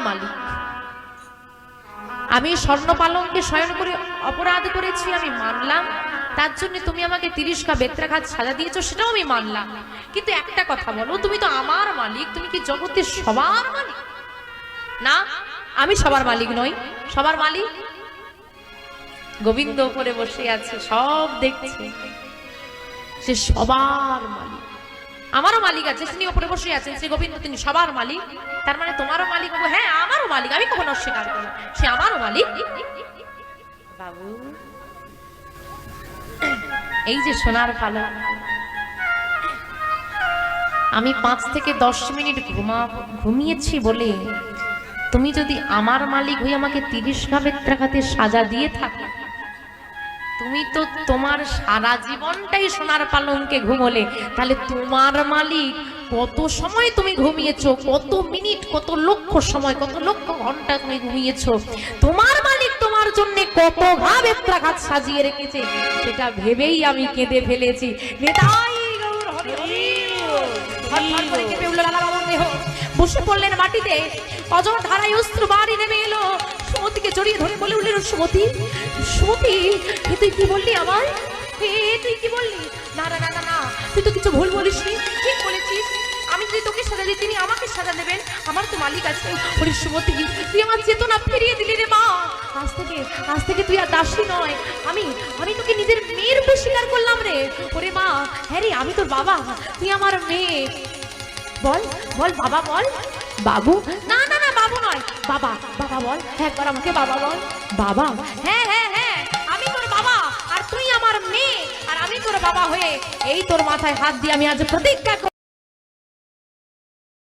মালিক। আমি স্বর্ণ পালঙ্কে শয়ন করে অপরাধ করেছি, আমি মানলাম। তার জন্য তুমি আমাকে 30টা বেত্রাঘাত সাজা দিয়েছো, সেটাও আমি মানলাম। কিন্তু একটা কথা বলো, তুমি তো আমার মালিক, তুমি কি জগতের সবার মালিক? না, আমি সবার মালিক নই। সবার মালিক গোবিন্দ উপরে বসে আছে, সব দেখছে, সে সবার মালিক। আমারও মালিক আছে, তিনি উপরে বসে আছেন, শ্রী গোবিন্দ, তিনি সবার মালিক। তার মানে তোমারও মালিক? হ্যাঁ, আমারও মালিক, আমি কখনো অস্বীকার করি না, সে আমারও মালিক। বাবু, এই যে সোনার পালক, আমি 5 থেকে 10 মিনিট ঘুমিয়েছি বলে তুমি যদি আমার মালিক হয়ে আমাকে 30টা বেত্রাঘাতের সাজা দিয়ে থাকো, তুমি তো তোমার সারা জীবনটাই সোনার পালঙ্কে ঘুমোলে, তাহলে তোমার মালিক কত সময় তুমি ঘুমিয়েছো, কত মিনিট, কত লক্ষ সময়, কত লক্ষ ঘন্টা তুমি ঘুমিয়েছো, তোমার মালিক তোমার জন্য কত ঘা বেত্রাঘাত সাজিয়ে রেখেছে, সেটা ভেবেই আমি কেঁদে ফেলেছি। নেতাই গৌর হরি হরি, হঠাৎ করে কেঁপে উঠল লালা বাবার দেহ। বসে পড়লেন মাটিতে, অজর ধারায় অস্ত্র বাড়ি নেমে এলো। সুমতিকে জড়িয়ে ধরে বলে উঠলেন, সুমতি, সুমতি, তুই কি বললি আমার? তুই কি বললি? না না না না না, তুই তো কিছু ভুল বলিসনি, ঠিক বলেছিস। আমি যদি তোকে সাজা দিই, তিনি আমাকে সাজা দেবেন, আমার তো মালিক আছে। ওরে সুমতি, তুই আমার চেতনা ফিরিয়ে দিলি রে মা। আজ থেকে তুই আর দাসী নয়, আমি তোকে নিজের মেয়ের রূপে স্বীকার করলাম রে। ওরে মা, হ্যাঁ রে, আমি তোর বাবা, তুই আমার মেয়ে। বল বল বাবা বল। বাবু? না না না, বাবু নয়, বাবা। বাবা বল, একবার আমাকে বাবা বল। বাবা? হ্যাঁ হ্যাঁ হ্যাঁ, আমি তোর বাবা, আর তুই আমার মেয়ে, আর আমি তোর বাবা হয়ে এই তোর মাথায় হাত দিয়ে আমি আজ প্রতিজ্ঞা